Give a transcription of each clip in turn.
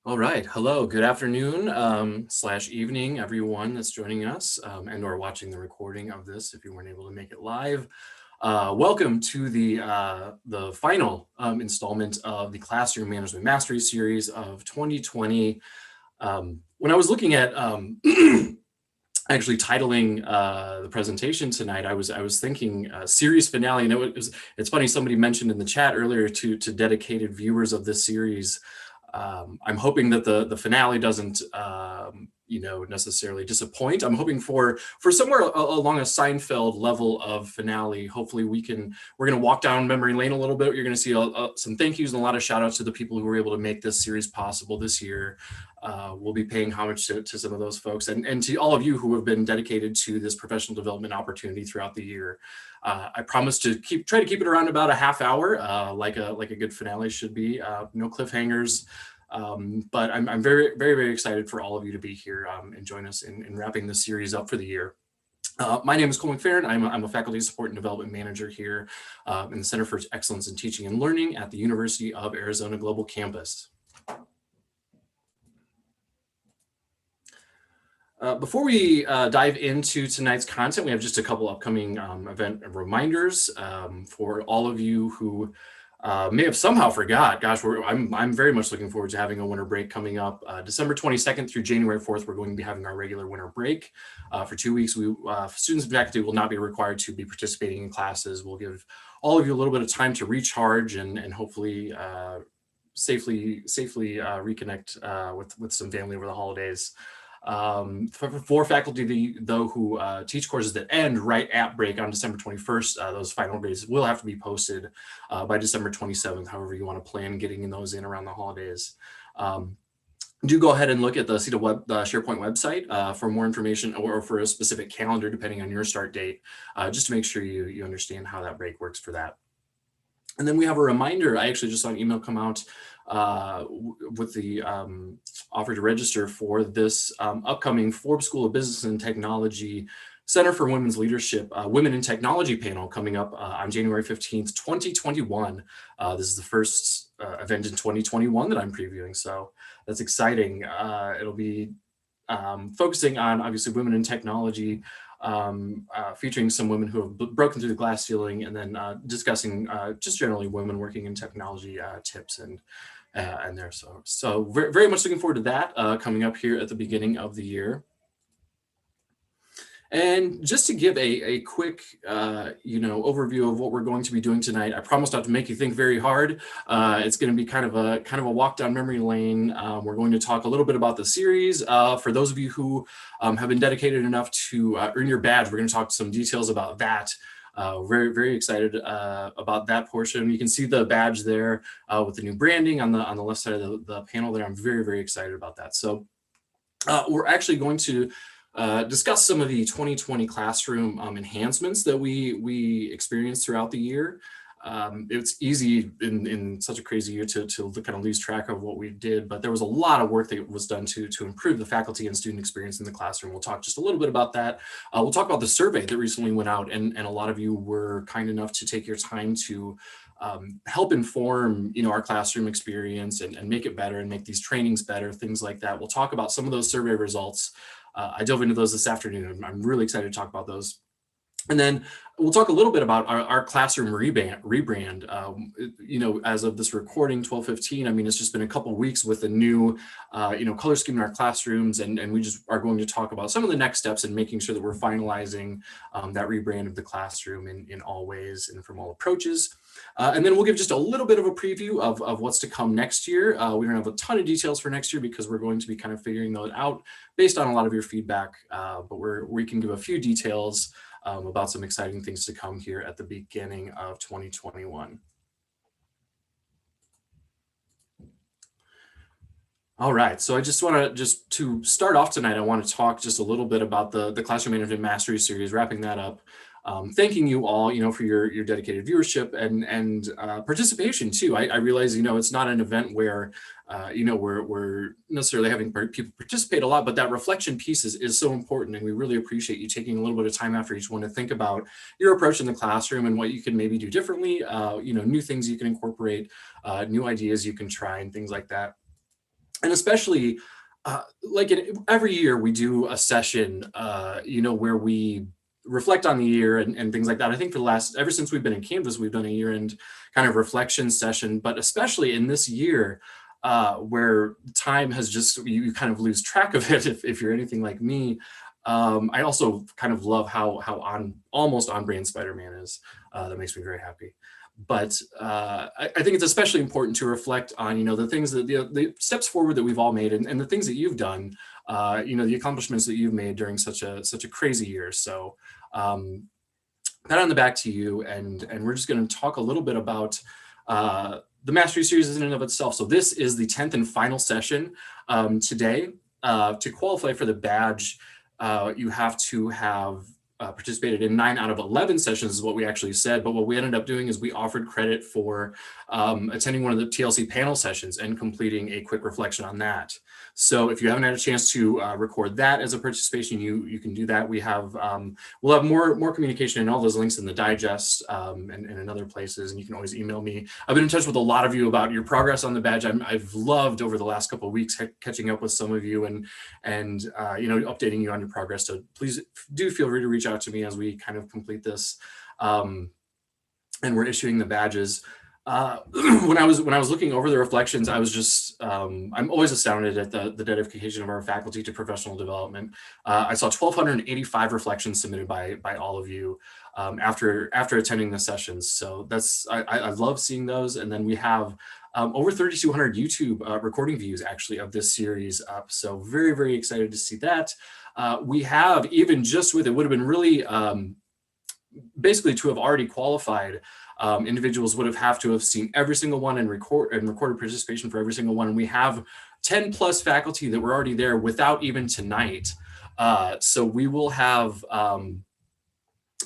All right. Hello. Good afternoon slash evening, everyone that's joining us and or watching the recording of this if you weren't able to make it live. Welcome to the final installment of the Classroom Management Mastery Series of 2020. When I was looking at actually titling the presentation tonight, I was thinking series finale. And it's funny, somebody mentioned in the chat earlier to dedicated viewers of this series. I'm hoping that the finale doesn't necessarily disappoint. I'm hoping for somewhere along a Seinfeld level of finale. Hopefully we're going to walk down memory lane a little bit. You're going to see some thank yous and a lot of shout outs to the people who were able to make this series possible this year. We'll be paying homage to some of those folks and to all of you who have been dedicated to this professional development opportunity throughout the year. I promise to try to keep it around about a half hour, like a good finale should be. No cliffhangers, but I'm very, very, very excited for all of you to be here and join us in wrapping this series up for the year. My name is Cole McFerrin. I'm a faculty support and development manager here in the Center for Excellence in Teaching and Learning at the University of Arizona Global Campus. Before we dive into tonight's content, we have just a couple upcoming event reminders for all of you who may have somehow forgot. Gosh, I'm very much looking forward to having a winter break coming up. December 22nd through January 4th, we're going to be having our regular winter break. For 2 weeks, students and faculty will not be required to be participating in classes. We'll give all of you a little bit of time to recharge and hopefully safely reconnect with some family over the holidays. For faculty though who teach courses that end right at break on December 21st, those final grades will have to be posted by December 27th, however you want to plan getting those in around the holidays. Do go ahead and look at the SharePoint website for more information or for a specific calendar depending on your start date, just to make sure you understand how that break works for that. And then we have a reminder. I actually just saw an email come out with the offer to register for this upcoming Forbes School of Business and Technology Center for Women's Leadership Women in Technology panel coming up on January 15th, 2021. This is the first event in 2021 that I'm previewing, so that's exciting. It'll be focusing on obviously women in technology, featuring some women who have broken through the glass ceiling, and then discussing just generally women working in technology tips and there. So very, very much looking forward to that coming up here at the beginning of the year. And just to give a quick, overview of what we're going to be doing tonight, I promise not to make you think very hard. It's going to be kind of a walk down memory lane. We're going to talk a little bit about the series. For those of you who have been dedicated enough to earn your badge, we're going to talk some details about that. Very, very excited about that portion. You can see the badge there with the new branding on the left side of the panel there. I'm very, very excited about that. So we're actually going to discuss some of the 2020 classroom enhancements that we experienced throughout the year. It's easy in such a crazy year to kind of lose track of what we did, but there was a lot of work that was done to improve the faculty and student experience in the classroom. We'll talk just a little bit about that. We'll talk about the survey that recently went out, and a lot of you were kind enough to take your time to help inform our classroom experience and make it better and make these trainings better, things like that. We'll talk about some of those survey results. I dove into those this afternoon. I'm really excited to talk about those. And then we'll talk a little bit about our classroom rebrand. As of this recording, 12/15, I mean, it's just been a couple of weeks with the new, color scheme in our classrooms, and we just are going to talk about some of the next steps in making sure that we're finalizing that rebrand of the classroom in all ways and from all approaches. And then we'll give just a little bit of a preview of what's to come next year. We don't have a ton of details for next year because we're going to be kind of figuring those out based on a lot of your feedback, but we can give a few details about some exciting things to come here at the beginning of 2021. All right, so I just want to start off tonight, I want to talk just a little bit about the Classroom Management Mastery Series, wrapping that up. Thanking you all, for your dedicated viewership and participation too. I realize, it's not an event where, we're necessarily having people participate a lot, but that reflection piece is so important, and we really appreciate you taking a little bit of time after each one to think about your approach in the classroom and what you can maybe do differently, new things you can incorporate, new ideas you can try, and things like that. And especially like every year we do a session, where we reflect on the year and things like that. I think for the ever since we've been in Canvas, we've done a year-end kind of reflection session, but especially in this year, where time has just, you kind of lose track of it if you're anything like me. I also kind of love how almost on brand Spider-Man is. That makes me very happy. But I think it's especially important to reflect on, the things that the steps forward that we've all made, and the things that you've done, the accomplishments that you've made during such a crazy year. So pat on the back to you, and we're just going to talk a little bit about the Mastery Series in and of itself. So this is the 10th and final session today. To qualify for the badge, you have to have participated in 9 out of 11 sessions is what we actually said. But what we ended up doing is we offered credit for attending one of the TLC panel sessions and completing a quick reflection on that. So if you haven't had a chance to record that as a participation, you can do that. We'll have more communication and all those links in the digest and in other places. And you can always email me. I've been in touch with a lot of you about your progress on the badge. I've loved over the last couple of weeks catching up with some of you and updating you on your progress. So please do feel free to reach out to me as we kind of complete this, and we're issuing the badges. When I was looking over the reflections, I was just I'm always astounded at the dedication of our faculty to professional development. I saw 1,285 reflections submitted by all of you after attending the sessions. So I love seeing those. And then we have over 3,200 YouTube recording views actually of this series up. So very, very excited to see that. We have, even just with it, would have been really basically to have already qualified. Individuals would have to have seen every single one and recorded participation for every single one. And we have 10 plus faculty that were already there without even tonight. So we will have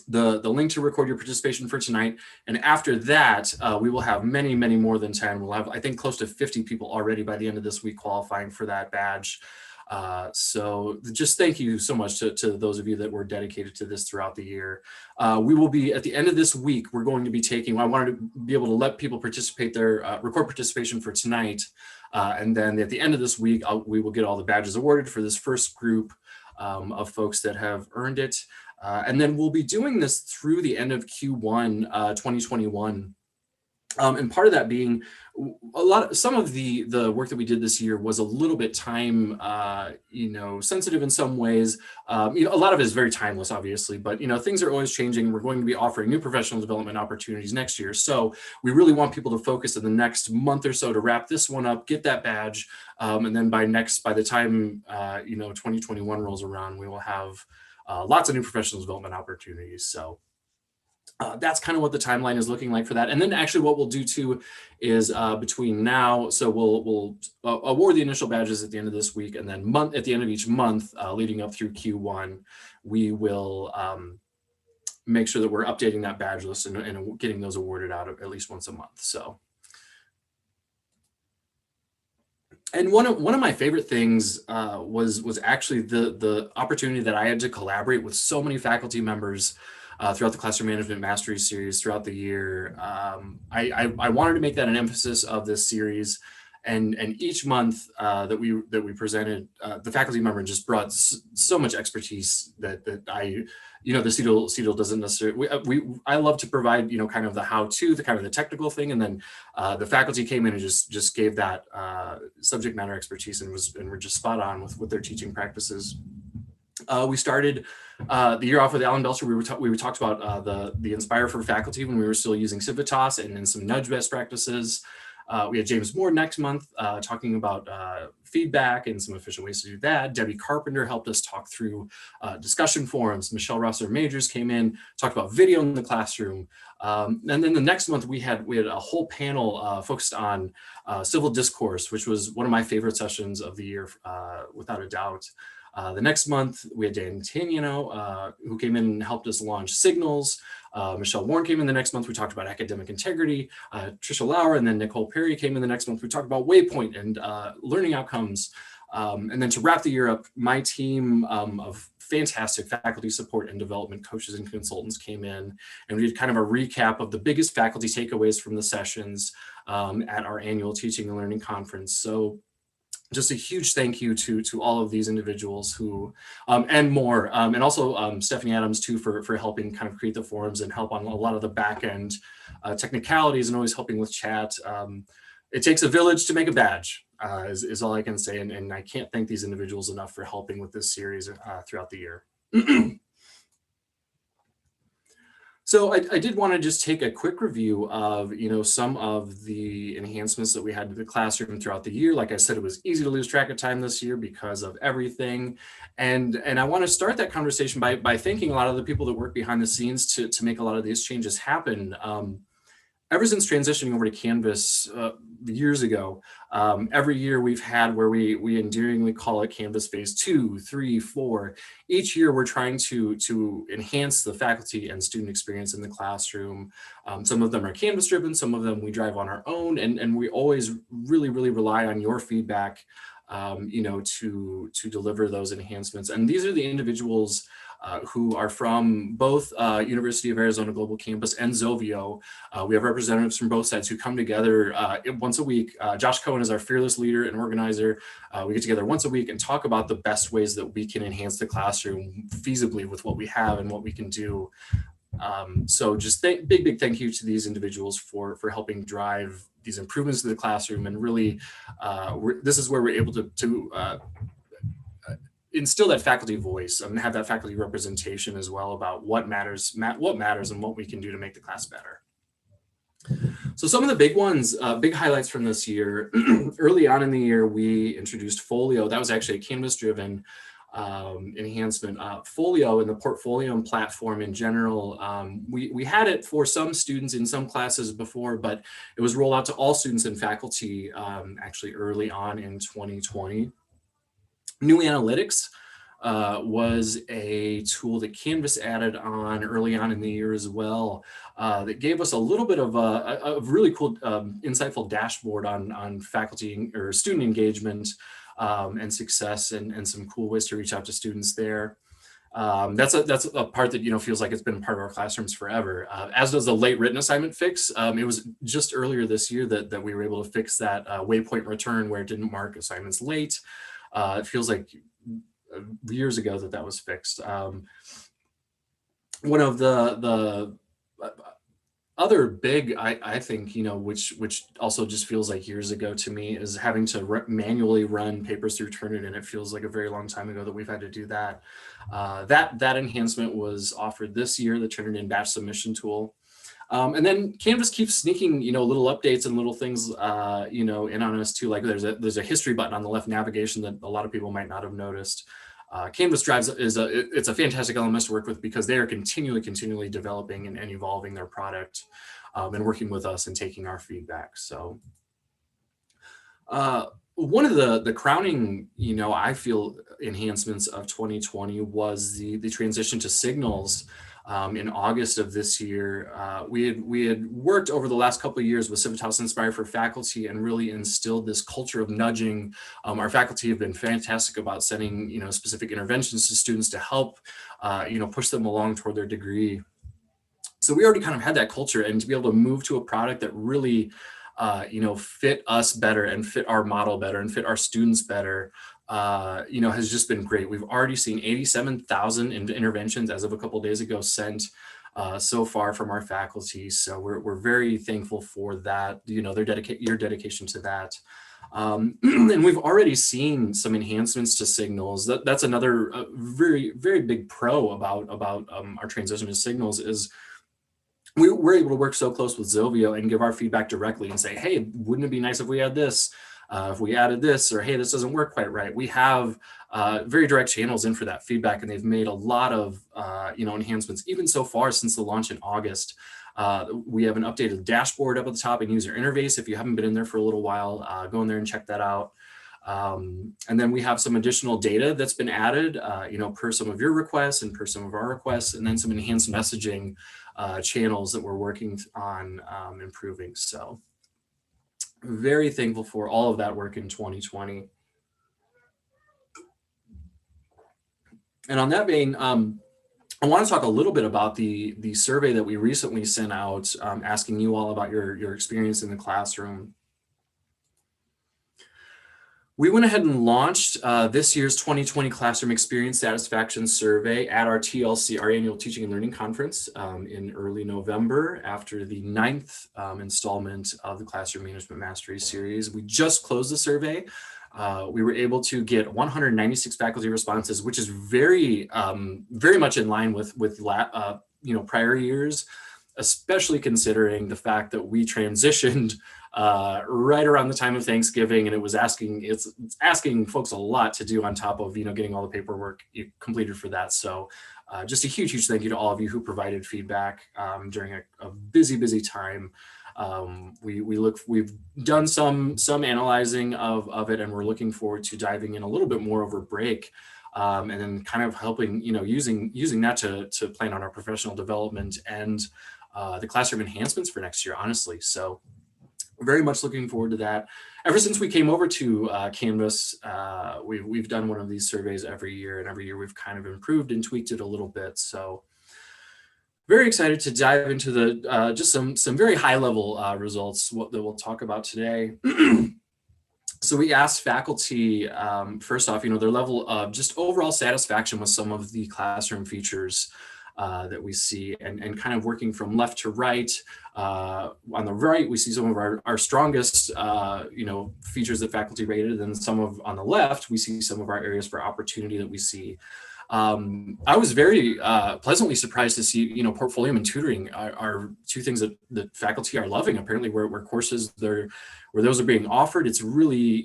the link to record your participation for tonight. And after that, we will have many, many more than 10. We'll have, I think, close to 50 people already by the end of this week qualifying for that badge. So just thank you so much to those of you that were dedicated to this throughout the year. We will be, at the end of this week, we're going to be taking, I wanted to be able to let people participate their record participation for tonight. And then at the end of this week, we will get all the badges awarded for this first group of folks that have earned it. And then we'll be doing this through the end of Q1 2021. And part of that being some of the work that we did this year was a little bit time, sensitive in some ways. A lot of it is very timeless, obviously, but, things are always changing. We're going to be offering new professional development opportunities next year. So we really want people to focus in the next month or so to wrap this one up, get that badge. And then by the time, 2021 rolls around, we will have lots of new professional development opportunities. So that's kind of what the timeline is looking like for that. And then actually what we'll do too is between now, so we'll award the initial badges at the end of this week, and then at the end of each month leading up through Q1, we will make sure that we're updating that badge list and getting those awarded out at least once a month. So, and one of my favorite things was actually the opportunity that I had to collaborate with so many faculty members throughout the Classroom Management Mastery Series throughout the year. I wanted to make that an emphasis of this series, and each month that we presented, the faculty member just brought so much expertise that the CEDL doesn't necessarily. I love to provide kind of the how-to, the kind of the technical thing, and then the faculty came in and just gave that subject matter expertise and were just spot on with their teaching practices. We started the year off with Alan Belcher. We talked about the Inspire for faculty when we were still using Civitas, and then some nudge best practices. We had James Moore next month talking about feedback and some efficient ways to do that. Debbie Carpenter helped us talk through discussion forums. Michelle Rosser Majors came in, talked about video in the classroom. And then the next month we had a whole panel focused on civil discourse, which was one of my favorite sessions of the year, without a doubt. The next month, we had Dan Taniano, who came in and helped us launch Signalz. Michelle Warren came in the next month. We talked about academic integrity. Tricia Lauer and then Nicole Perry came in the next month. We talked about Waypoint and learning outcomes. And then to wrap the year up, my team of fantastic faculty support and development coaches and consultants came in, and we did kind of a recap of the biggest faculty takeaways from the sessions at our annual Teaching and Learning Conference. So just a huge thank you to all of these individuals who, and more, and also Stephanie Adams too for helping kind of create the forums and help on a lot of the back end technicalities and always helping with chat. It takes a village to make a badge, is all I can say, and I can't thank these individuals enough for helping with this series throughout the year. So I did want to just take a quick review of, some of the enhancements that we had to the classroom throughout the year. Like I said, it was easy to lose track of time this year because of everything. And I want to start that conversation by thanking a lot of the people that work behind the scenes to make a lot of these changes happen. Ever since transitioning over to Canvas years ago, every year we've had where we endearingly call it Canvas phase 2, 3, 4. Each year we're trying to enhance the faculty and student experience in the classroom. Some of them are Canvas driven, some of them we drive on our own, and we always really rely on your feedback to deliver those enhancements. And these are the individuals who are from both University of Arizona Global Campus and Zovio. We have representatives from both sides who come together once a week. Josh Cohen is our fearless leader and organizer. We get together once a week and talk about the best ways that we can enhance the classroom feasibly with what we have and what we can do. So just big thank you to these individuals for helping drive these improvements to the classroom. And really, this is where we're able to instill that faculty voice and have that faculty representation as well about what matters and what we can do to make the class better. So some of the big ones, big highlights from this year, early on in the year, we introduced Folio. That was actually a Canvas-driven enhancement. Folio and the portfolio platform in general, we had it for some students in some classes before, but it was rolled out to all students and faculty actually early on in 2020. New Analytics was a tool that Canvas added on early on in the year as well, that gave us a little bit of a really cool, insightful dashboard on faculty or student engagement and success, and some cool ways to reach out to students there. That's a part that feels like it's been part of our classrooms forever. As does the late written assignment fix. It was just earlier this year that we were able to fix that waypoint return where it didn't mark assignments late. It feels like years ago that was fixed. One of the other big, I think, which also just feels like years ago to me, is having to manually run papers through Turnitin. And it feels like a very long time ago that we've had to do that. That enhancement was offered this year, the Turnitin batch submission tool. And then Canvas keeps sneaking, little updates and little things, in on us too. Like there's a history button on the left navigation that a lot of people might not have noticed. Canvas Drives it's a fantastic LMS to work with because they are continually developing and evolving their product and working with us and taking our feedback. So one of the crowning, I feel, enhancements of 2020 was the transition to Signalz. In August of this year, we had worked over the last couple of years with Civitas Inspire for faculty and really instilled this culture of nudging. Our faculty have been fantastic about setting, specific interventions to students to help, push them along toward their degree. So we already kind of had that culture, and to be able to move to a product that really, fit us better and fit our model better and fit our students better, has just been great. We've already seen 87,000 interventions as of a couple of days ago sent so far from our faculty. So we're very thankful for that, your dedication to that. And we've already seen some enhancements to Signalz. That's another very big pro about our transition to Signalz is we're able to work so close with Zovio and give our feedback directly and say, hey, wouldn't it be nice if we had this? If we added this, or hey, this doesn't work quite right. We have very direct channels in for that feedback, and they've made a lot of enhancements even so far since the launch in August. We have an updated dashboard up at the top and user interface. If you haven't been in there for a little while, go in there and check that out. And then we have some additional data that's been added, per some of your requests and per some of our requests, and then some enhanced messaging channels that we're working on improving. So very thankful for all of that work in 2020. And on that vein, I want to talk a little bit about the survey that we recently sent out, asking you all about your experience in the classroom. We went ahead and launched this year's 2020 Classroom Experience Satisfaction Survey at our TLC, our annual Teaching and Learning Conference in early November after the 9th installment of the Classroom Management Mastery Series. We just closed the survey. We were able to get 196 faculty responses, which is very much in line with prior years, especially considering the fact that we transitioned right around the time of Thanksgiving, and it's asking folks a lot to do on top of getting all the paperwork completed for that. So just a huge thank you to all of you who provided feedback during a busy time. We've done some analyzing of it, and we're looking forward to diving in a little bit more over break, and then kind of helping using that to plan on our professional development and the classroom enhancements for next year, honestly. So very much looking forward to that. Ever since we came over to Canvas, we've done one of these surveys every year, and every year we've kind of improved and tweaked it a little bit. So very excited to dive into the just some very high level results that we'll talk about today. So we asked faculty, first off, their level of just overall satisfaction with some of the classroom features that we see, and kind of working from left to right. On the right, we see some of our strongest, features that faculty rated, and on the left, we see some of our areas for opportunity that we see. I was very pleasantly surprised to see, portfolio and tutoring are two things that faculty are loving. Apparently, where courses where those are being offered, it's really,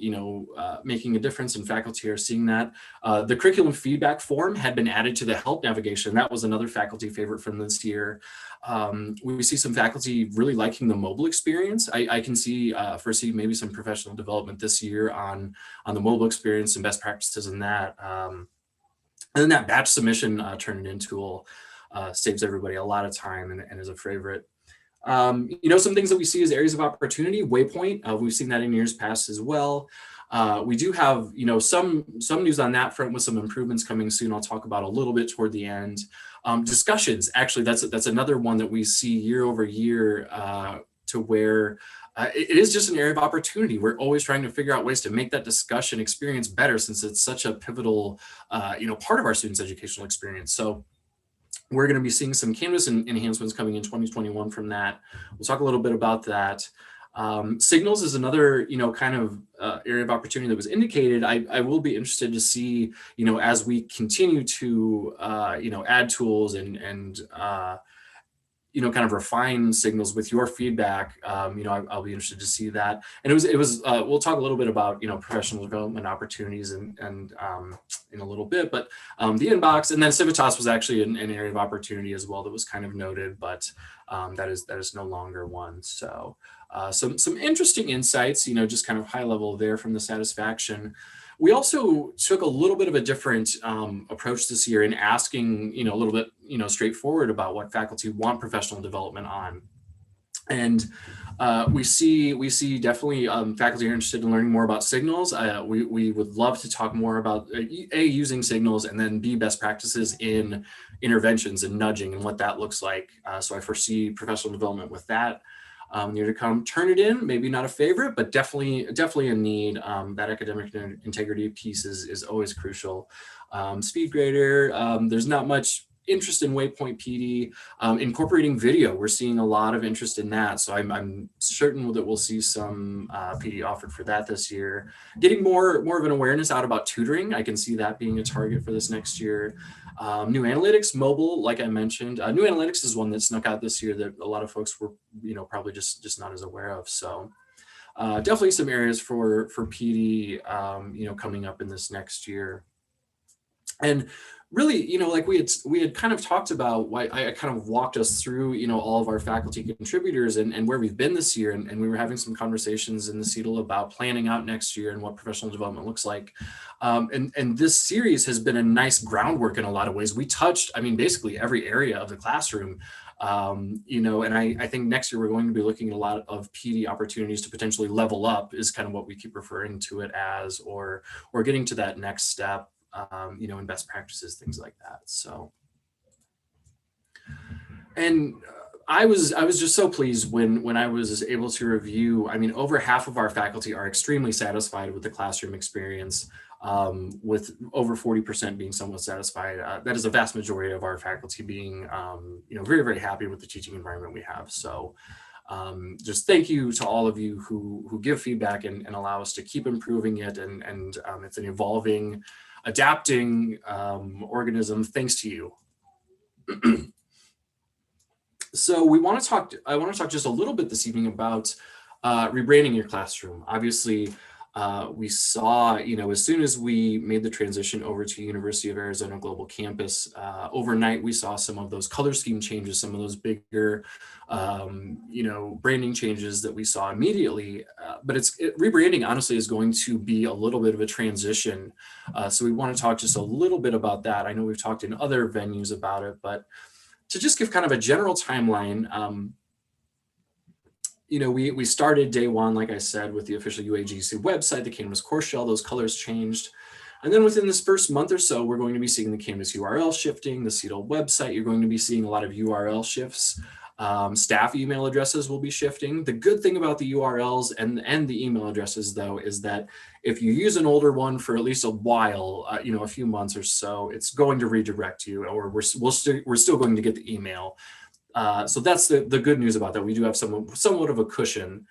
making a difference, and faculty are seeing that. The curriculum feedback form had been added to the help navigation. That was another faculty favorite from this year. We see some faculty really liking the mobile experience. I can foresee maybe some professional development this year on the mobile experience and best practices in that. And then that batch submission turn-in tool saves everybody a lot of time and is a favorite. Some things that we see as areas of opportunity, Waypoint, we've seen that in years past as well. We do have, some news on that front with some improvements coming soon. I'll talk about a little bit toward the end. Discussions, actually, that's another one that we see year over year to where it is just an area of opportunity. We're always trying to figure out ways to make that discussion experience better, since it's such a pivotal, part of our students' educational experience. So we're going to be seeing some Canvas enhancements coming in 2021 from that. We'll talk a little bit about that. Signalz is another, kind of area of opportunity that was indicated. I will be interested to see, as we continue to, add tools and kind of refine Signalz with your feedback. I'll be interested to see that. And it was we'll talk a little bit about, professional development opportunities and in a little bit, but the inbox, and then Civitas was actually an area of opportunity as well that was kind of noted, but that is no longer one. So some interesting insights, just kind of high level there from the satisfaction. We also took a little bit of a different approach this year in asking, a little bit, straightforward about what faculty want professional development on. And we see definitely faculty are interested in learning more about Signalz. We would love to talk more about A, using Signalz, and then B, best practices in interventions and nudging and what that looks like. So I foresee professional development with that. Year to come. Turnitin, maybe not a favorite, but definitely a need. That academic integrity piece is always crucial. SpeedGrader, there's not much interest in Waypoint PD. Incorporating video, we're seeing a lot of interest in that. So I'm certain that we'll see some PD offered for that this year. Getting more of an awareness out about tutoring. I can see that being a target for this next year. New analytics, mobile, like I mentioned. New analytics is one that snuck out this year that a lot of folks were, probably just not as aware of. So definitely some areas for PD, coming up in this next year. And really, like we had kind of talked about, why I kind of walked us through, all of our faculty contributors and where we've been this year. And we were having some conversations in the CEDL about planning out next year and what professional development looks like. And this series has been a nice groundwork in a lot of ways. We touched, basically every area of the classroom. And I think next year we're going to be looking at a lot of PD opportunities to potentially level up, is kind of what we keep referring to it as, or getting to that next step. In best practices, things like that. So, and I was just so pleased when I was able to review. I mean, over half of our faculty are extremely satisfied with the classroom experience, with over 40% being somewhat satisfied. That is a vast majority of our faculty being, very, very happy with the teaching environment we have. So just thank you to all of you who give feedback and allow us to keep improving it. And it's an evolving, adapting organism thanks to you. So I want to talk just a little bit this evening about rebranding your classroom. Obviously, we saw, as soon as we made the transition over to University of Arizona Global Campus, overnight, we saw some of those color scheme changes, some of those bigger, branding changes that we saw immediately. But rebranding, honestly, is going to be a little bit of a transition. So we want to talk just a little bit about that. I know we've talked in other venues about it, but to just give kind of a general timeline, we started day one, like I said, with the official UAGC website, the Canvas course shell, those colors changed. And then within this first month or so, we're going to be seeing the Canvas URL shifting, the CETL website, you're going to be seeing a lot of URL shifts. Staff email addresses will be shifting. The good thing about the URLs and the email addresses, though, is that if you use an older one for at least a while, a few months or so, it's going to redirect you, or we're still going to get the email. So that's the good news about that. We do have somewhat of a cushion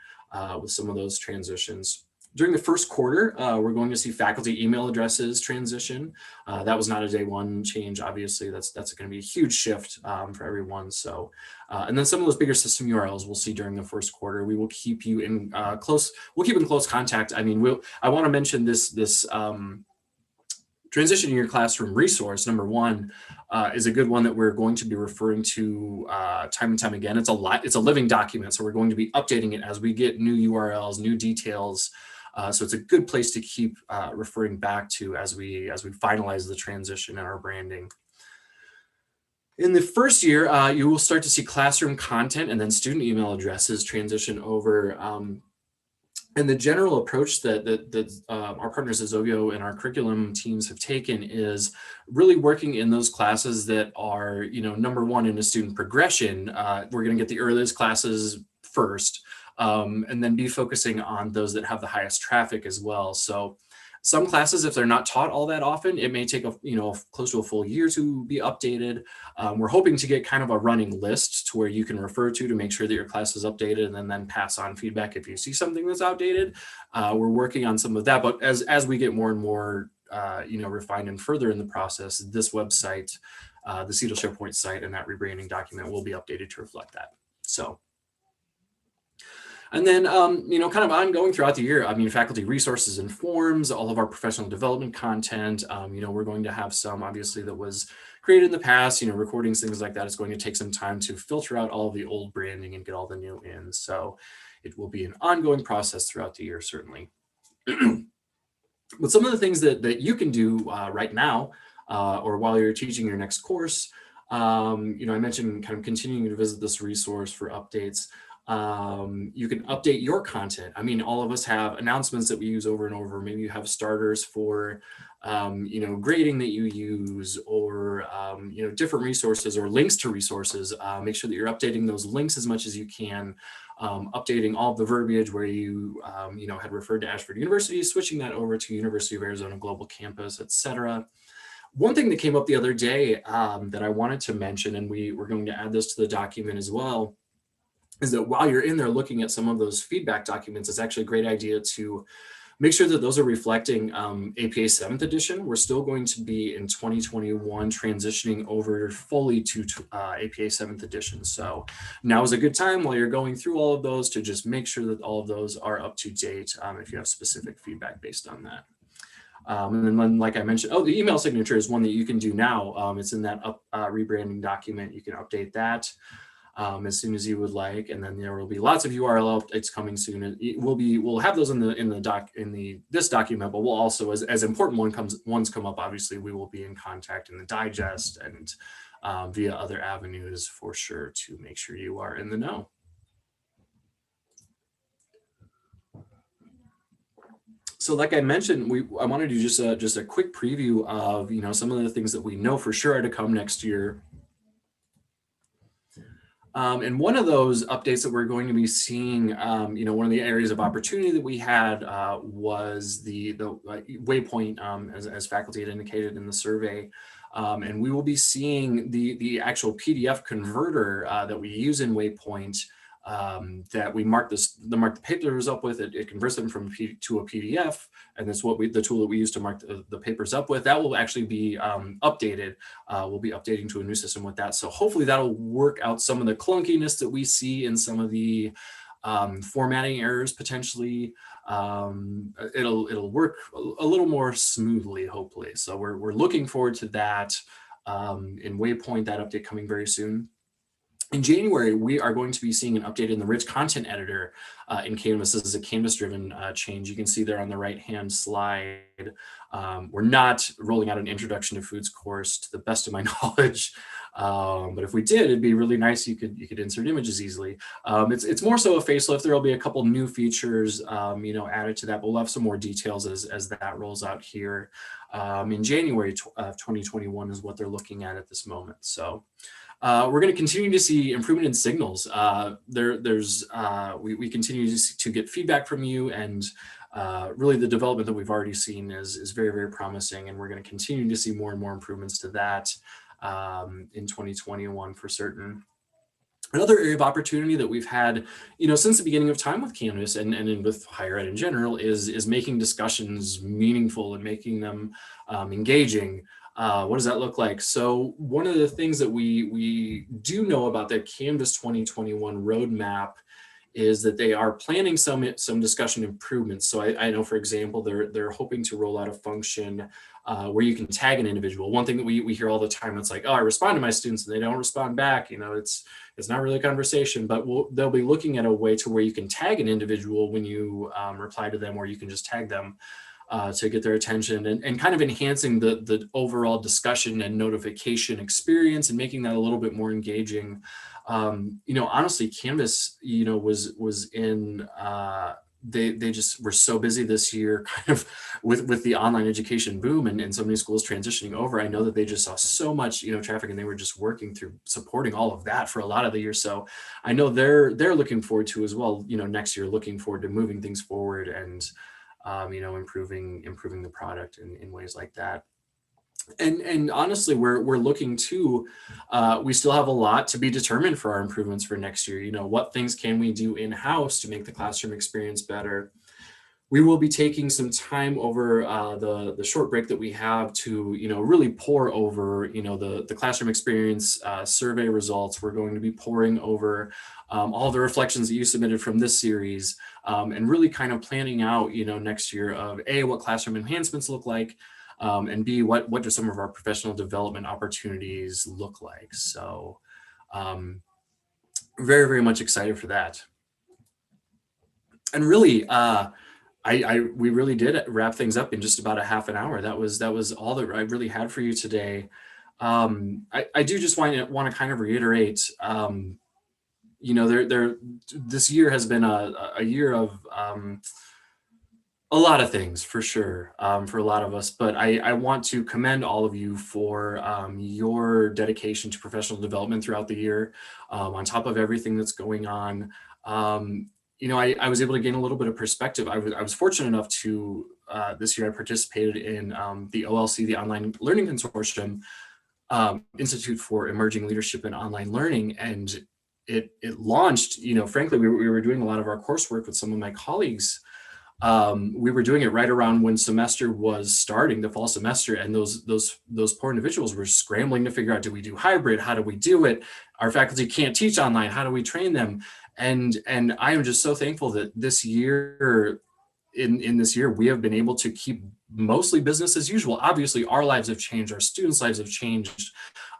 with some of those transitions. During the first quarter, we're going to see faculty email addresses transition. That was not a day one change, obviously. That's going to be a huge shift for everyone. So, and then some of those bigger system URLs we'll see during the first quarter. We will keep you in close contact. I mean, I want to mention this transition in your classroom resource, number one, is a good one that we're going to be referring to time and time again. It's a living document, so we're going to be updating it as we get new URLs, new details. So it's a good place to keep referring back to as we finalize the transition in our branding. In the first year, you will start to see classroom content and then student email addresses transition over. And the general approach that our partners at Zovio and our curriculum teams have taken is really working in those classes that are, number one in a student progression. We're going to get the earliest classes first, and then be focusing on those that have the highest traffic as well. So some classes, if they're not taught all that often, it may take close to a full year to be updated. We're hoping to get kind of a running list to where you can refer to make sure that your class is updated, and then pass on feedback if you see something that's outdated. We're working on some of that, but as we get more and more refined and further in the process, this website, the CETL SharePoint site, and that rebranding document will be updated to reflect that. So. And then, kind of ongoing throughout the year, faculty resources and forms, all of our professional development content, we're going to have some, obviously, that was created in the past, recordings, things like that. It's going to take some time to filter out all of the old branding and get all the new in. So it will be an ongoing process throughout the year, certainly. But some of the things that you can do right now, or while you're teaching your next course, I mentioned kind of continuing to visit this resource for updates. You can update your content. All of us have announcements that we use over and over. Maybe you have starters for, grading that you use, or, different resources or links to resources. Make sure that you're updating those links as much as you can, updating all of the verbiage where you, had referred to Ashford University, switching that over to University of Arizona Global Campus, etc. One thing that came up the other day that I wanted to mention, and we're going to add this to the document as well, is that while you're in there looking at some of those feedback documents, it's actually a great idea to make sure that those are reflecting APA 7th edition. We're still going to be in 2021 transitioning over fully to APA 7th edition. So now is a good time while you're going through all of those to just make sure that all of those are up to date if you have specific feedback based on that. And then, like I mentioned, the email signature is one that you can do now. It's in that rebranding document. You can update that as soon as you would like, and then there will be lots of URL updates coming soon. We'll have those in this document, but we'll also, as important ones come up, obviously we will be in contact in the digest and via other avenues for sure to make sure you are in the know. So like I mentioned, I want to do just a quick preview of some of the things that we know for sure are to come next year. And one of those updates that we're going to be seeing, one of the areas of opportunity that we had was the waypoint, as faculty had indicated in the survey. And we will be seeing the actual PDF converter that we use in Waypoint, that we mark the papers up with. It converts them to a PDF, and that's the tool that we use to mark the papers up with. That will actually be updated. We'll be updating to a new system with that. So hopefully that'll work out some of the clunkiness that we see in some of the formatting errors potentially. It'll work a little more smoothly, hopefully. So we're looking forward to that in Waypoint, that update coming very soon. In January, we are going to be seeing an update in the rich content editor in Canvas. This is a Canvas-driven change. You can see there on the right-hand slide. We're not rolling out an introduction to foods course to the best of my knowledge. But if we did, it'd be really nice. You could insert images easily. It's more so a facelift. There'll be a couple new features, added to that. But we'll have some more details as that rolls out here. In January of 2021 is what they're looking at this moment. So. We're going to continue to see improvement in Signalz. We continue to get feedback from you, and really the development that we've already seen is very, very promising, and we're going to continue to see more and more improvements to that in 2021 for certain. Another area of opportunity that we've had, since the beginning of time with Canvas and with higher ed in general is making discussions meaningful and making them engaging. What does that look like? So one of the things that we do know about the Canvas 2021 roadmap is that they are planning some discussion improvements. So I know, for example, they're hoping to roll out a function where you can tag an individual. One thing that we hear all the time, it's like, oh, I respond to my students and they don't respond back. It's not really a conversation, but they'll be looking at a way to where you can tag an individual when you reply to them, or you can just tag them. To get their attention and kind of enhancing the overall discussion and notification experience and making that a little bit more engaging. Honestly, Canvas, was in, they just were so busy this year kind of with the online education boom and so many schools transitioning over. I know that they just saw so much, traffic, and they were just working through supporting all of that for a lot of the year. So I know they're looking forward to as well, next year, looking forward to moving things forward and improving the product in ways like that. And honestly, we're looking to, we still have a lot to be determined for our improvements for next year. What things can we do in-house to make the classroom experience better? We will be taking some time over the short break that we have to, really pour over, the classroom experience survey results. We're going to be pouring over all the reflections that you submitted from this series, and really kind of planning out, next year of A, what classroom enhancements look like, and B, what do some of our professional development opportunities look like? So very, very much excited for that. And really, we really did wrap things up in just about a half an hour. That was all that I really had for you today. I do just want to kind of reiterate, this year has been a year of a lot of things for sure, for a lot of us, but I want to commend all of you for your dedication to professional development throughout the year, on top of everything that's going on. I was able to gain a little bit of perspective. I was fortunate enough to, this year I participated in the OLC, the Online Learning Consortium, Institute for Emerging Leadership in Online Learning. And it launched, frankly, we were doing a lot of our coursework with some of my colleagues. We were doing it right around when semester was starting, the fall semester, and those poor individuals were scrambling to figure out, do we do hybrid? How do we do it? Our faculty can't teach online. How do we train them? And I am just so thankful that this year, in this year, we have been able to keep mostly business as usual. Obviously, our lives have changed, our students' lives have changed,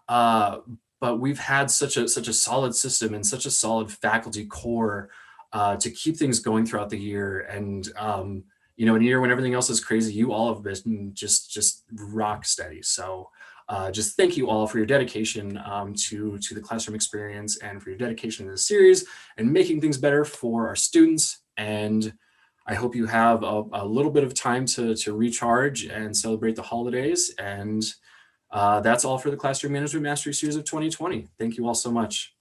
but we've had such a solid system and such a solid faculty core to keep things going throughout the year. And in a year when everything else is crazy, you all have been just rock steady. So just thank you all for your dedication to the classroom experience and for your dedication to the series and making things better for our students. And I hope you have a little bit of time to recharge and celebrate the holidays. And that's all for the Classroom Management Mastery Series of 2020. Thank you all so much.